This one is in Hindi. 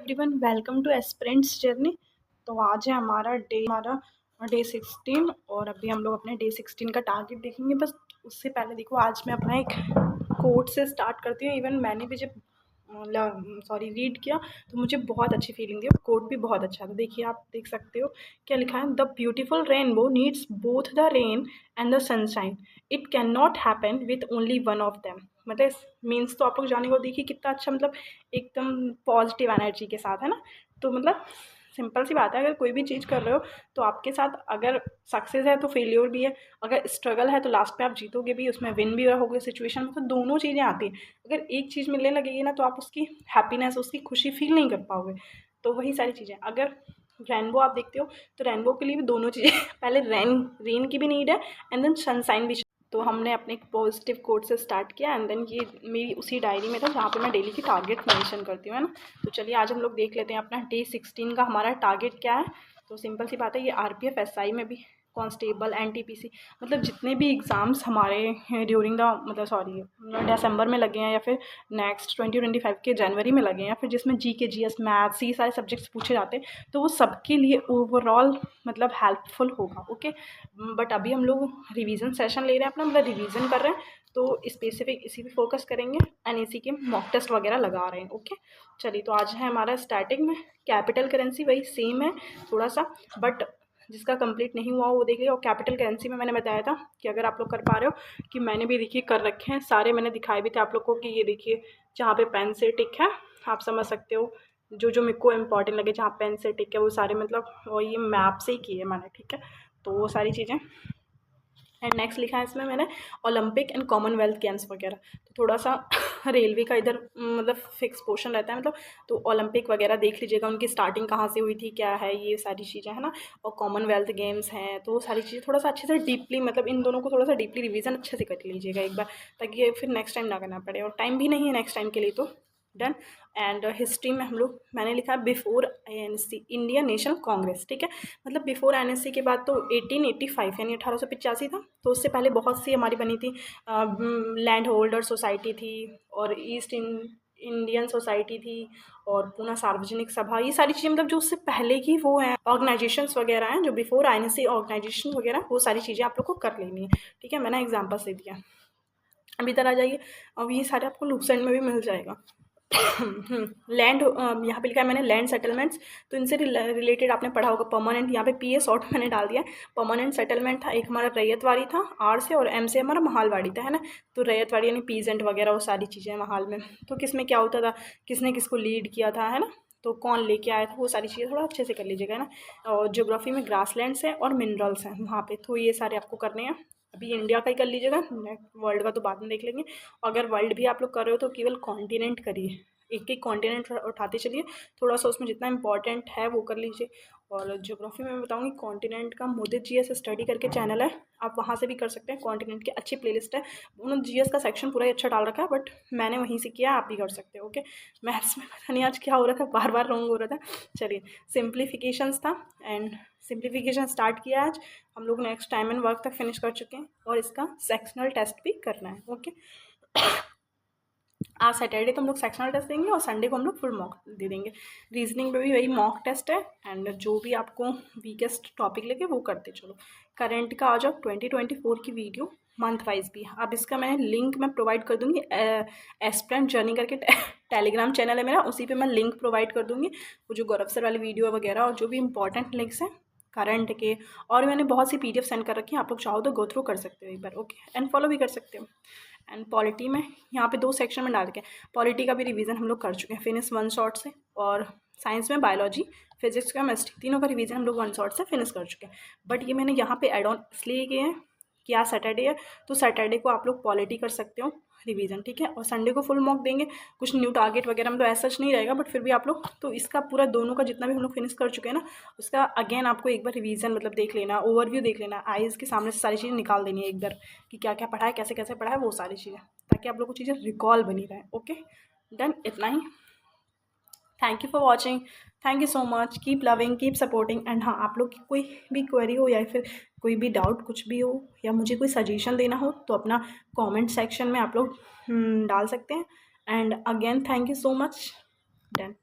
Everyone, welcome two aspirants journey. तो आज है हमारा डे 16 और अभी हम लोग अपने डे 16 का टारगेट देखेंगे। बस उससे पहले देखो, आज मैं अपना एक कोट से स्टार्ट करती हूँ। इवन मैंने भी जब रीड किया तो मुझे बहुत अच्छी फीलिंग थी। कोट भी बहुत अच्छा था। देखिए, आप देख सकते हो क्या लिखा है। The beautiful rainbow needs both the rain and the sunshine. It can not happen with only one of them. मतलब मीन्स तो आप लोग जाने को देखिए कितना अच्छा, मतलब एकदम पॉजिटिव एनर्जी के साथ है ना। तो मतलब सिंपल सी बात है, अगर कोई भी चीज़ कर रहे हो तो आपके साथ अगर सक्सेस है तो फेलियर भी है, अगर स्ट्रगल है तो लास्ट पे आप जीतोगे भी, उसमें विन भी रहोगे सिचुएशन में। तो दोनों चीज़ें आती हैं। अगर एक चीज़ मिलने लगेगी ना तो आप उसकी हैप्पीनेस, उसकी खुशी फील नहीं कर पाओगे। तो वही सारी चीज़ें, अगर रेनबो आप देखते हो तो रेनबो के लिए भी दोनों चीज़ें पहले रेन की भी नीड है एंड देन सनशाइन भी। तो हमने अपने एक पॉजिटिव कोट से स्टार्ट किया एंड देन ये मेरी उसी डायरी में था जहाँ पे मैं डेली की टारगेट मेंशन करती हूँ, है ना। तो चलिए आज हम लोग देख लेते हैं अपना डे 16 का हमारा टारगेट क्या है। तो सिंपल सी बात है, ये आरपीएफ एसआई में भी, कांस्टेबल, एनटीपीसी, मतलब जितने भी एग्ज़ाम्स हमारे ड्यूरिंग द दिसंबर में लगे हैं या फिर नेक्स्ट 2025 के जनवरी में लगे हैं, या फिर जिसमें जीके, जीएस, मैथ्स, ये सारे सब्जेक्ट्स पूछे जाते हैं, तो वो सबके लिए ओवरऑल मतलब हेल्पफुल होगा। ओके, बट अभी हम लोग रिवीजन सेशन ले रहे हैं अपना, मतलब रिवीजन कर रहे हैं। तो स्पेसिफिक इसी पे फोकस करेंगे एंड इसी के मॉक टेस्ट वगैरह लगा रहे हैं। ओके, चलिए तो आज है हमारा स्टार्टिंग में कैपिटल करेंसी, वही सेम है थोड़ा सा, बट जिसका कंप्लीट नहीं हुआ वो देख लिया। और कैपिटल करेंसी में मैंने बताया था कि अगर आप लोग कर पा रहे हो, कि मैंने भी देखिए कर रखे हैं सारे, मैंने दिखाए भी थे आप लोग को कि ये देखिए जहाँ पे पेन से टिक है, आप समझ सकते हो जो जो मेरे को इम्पॉर्टेंट लगे जहाँ पेन से टिक है वो सारे, मतलब और ये मैप से ही किए मैंने, ठीक है। तो वो सारी चीज़ें। एंड नेक्स्ट लिखा है इसमें मैंने ओलंपिक एंड कॉमनवेल्थ गेम्स वगैरह। तो थोड़ा सा रेलवे का इधर मतलब फिक्स पोर्शन रहता है, मतलब तो ओलंपिक वगैरह देख लीजिएगा, उनकी स्टार्टिंग कहाँ से हुई थी, क्या है, ये सारी चीज़ें है ना। और कॉमनवेल्थ गेम्स हैं, तो वो सारी चीज़ें थोड़ा सा अच्छे से डीपली, मतलब इन दोनों को थोड़ा सा डीपली रिवीजन अच्छे से कर लीजिएगा एक बार, ताकि ये फिर नेक्स्ट टाइम ना करना पड़े। और टाइम भी नहीं है नेक्स्ट टाइम के लिए, तो डन। एंड हिस्ट्री में हम लोग, मैंने लिखा है before NSC, Indian national Congress, ठीक है। मतलब बिफोर एनएससी के बाद तो 1885 यानी 1885 था। तो उससे पहले बहुत सी हमारी बनी थी, लैंड होल्डर सोसाइटी थी, और ईस्ट इंडियन सोसाइटी थी, और पूना सार्वजनिक सभा, ये सारी चीज़ें मतलब जो उससे पहले की वो हैं ऑर्गेनाइजेशंस वगैरह हैं, जो बिफोर एनएससी ऑर्गेनाइजेशन वगैरह, वो सारी चीज़ें आप लोग को कर लेनी है, ठीक है। मैंने एग्जाम्पल्स दे दिया। अभी इधर आ जाइए, अब ये सारे आपको लुक्सेंट में भी मिल जाएगा। लैंड, यहाँ पे लिखा है मैंने लैंड सेटलमेंट्स। तो इनसे रिलेटेड आपने पढ़ा होगा परमानेंट, यहाँ पे पी ए शॉर्ट मैंने डाल दिया है। परमानेंट सेटलमेंट था एक हमारा रैयतवाड़ी था, आर से, और एम से हमारा महालवाड़ी था, है ना। तो रैयतवाड़ी यानी पीजेंट वगैरह वो सारी चीज़ें महाल में। तो किस में क्या होता था, किसने किसको लीड किया था, है ना, तो कौन लेके आया था, वो सारी चीज़ें थोड़ा अच्छे से कर लीजिएगा, है ना। और ज्योग्राफी में ग्रासलैंड्स हैं और मिनरल्स हैं वहाँ पे, तो ये सारे आपको करने हैं। अभी इंडिया का ही कर लीजिएगा, वर्ल्ड का तो बाद में देख लेंगे। अगर वर्ल्ड भी आप लोग कर रहे हो तो केवल कॉन्टिनेंट करिए, एक एक कॉन्टिनेंट उठाते चलिए, थोड़ा सा उसमें जितना इंपॉर्टेंट है वो कर लीजिए। और ज्योग्राफी में मैं बताऊँगी कॉन्टिनेंट का मोदी जीएस स्टडी करके चैनल है, आप वहाँ से भी कर सकते हैं। कॉन्टिनेंट की अच्छी प्लेलिस्ट है, उन्होंने जीएस का सेक्शन पूरा ही अच्छा डाल रखा है, बट मैंने वहीं से किया, आप भी कर सकते हो। ओके, मैथ्स में पता नहीं आज क्या हो रहा था, बार बार रॉन्ग हो रहा था। चलिए, सिंप्लीफिकेशंस था एंड सिंप्लीफिकेशन स्टार्ट किया आज हम लोग, नेक्स्ट टाइम एंड वर्क तक फिनिश कर चुके हैं, और इसका सेक्शनल टेस्ट भी करना है। ओके, आज सैटरडे तो हम लोग सेक्शनल टेस्ट देंगे और संडे को हम लोग फुल मॉक दे देंगे। रीजनिंग में भी वही मॉक टेस्ट है, एंड जो भी आपको वीकेस्ट टॉपिक लगे वो करते चलो। करंट का आ जाओ, 2024 की वीडियो मंथ वाइज भी। अब इसका मैंने लिंक मैं प्रोवाइड कर दूँगी, एस्पिरेंट जर्नी करके टेलीग्राम चैनल है मेरा, उसी पे मैं लिंक प्रोवाइड कर दूँगी। वो जो गौरव सर वाली वीडियो वगैरह और जो भी इंपॉर्टेंट लिंक्स हैं करंट के, और मैंने बहुत सी पीडीएफ सेंड कर रखी हैं, आप लोग चाहो तो गो थ्रू कर सकते हो एक बार। ओके, एंड फॉलो भी कर सकते हो। एंड पॉलिटी में यहाँ पे 2 सेक्शन में डाल के, पॉलिटी का भी रिवीजन हम लोग कर चुके हैं फिनिश 1 शॉट से, और साइंस में बायोलॉजी, फिजिक्स, केमिस्ट्री, तीनों का रिवीजन हम लोग 1 शॉट से फिनिश कर चुके हैं। बट ये मैंने यहाँ पे एड ऑन इसलिए किए हैं कि आज सैटरडे है, तो सैटरडे को आप लोग पॉलिटी कर सकते हो रिवीजन, ठीक है। और संडे को फुल मॉक देंगे, कुछ न्यू टारगेट वगैरह में तो ऐसा सच नहीं रहेगा, बट फिर भी आप लोग तो इसका पूरा दोनों का जितना भी हम लोग फिनिश कर चुके हैं ना, उसका अगेन आपको एक बार रिवीजन मतलब देख लेना, ओवरव्यू देख लेना, आइज़ के सामने से सारी चीज़ें निकाल देनी है एक बार, कि क्या क्या पढ़ा है, कैसे कैसे पढ़ा है, वो सारी चीज़ें, ताकि आप लोग को चीज़ें रिकॉल बनी रहे। ओके, डन, इतना ही। Thank you for watching, thank you so much, keep loving, keep supporting. And हाँ, आप लोग की कोई भी क्वेरी हो या फिर कोई भी डाउट कुछ भी हो, या मुझे कोई सजेशन देना हो, तो अपना कमेंट सेक्शन में आप लोग डाल सकते हैं। And again thank you so much, done.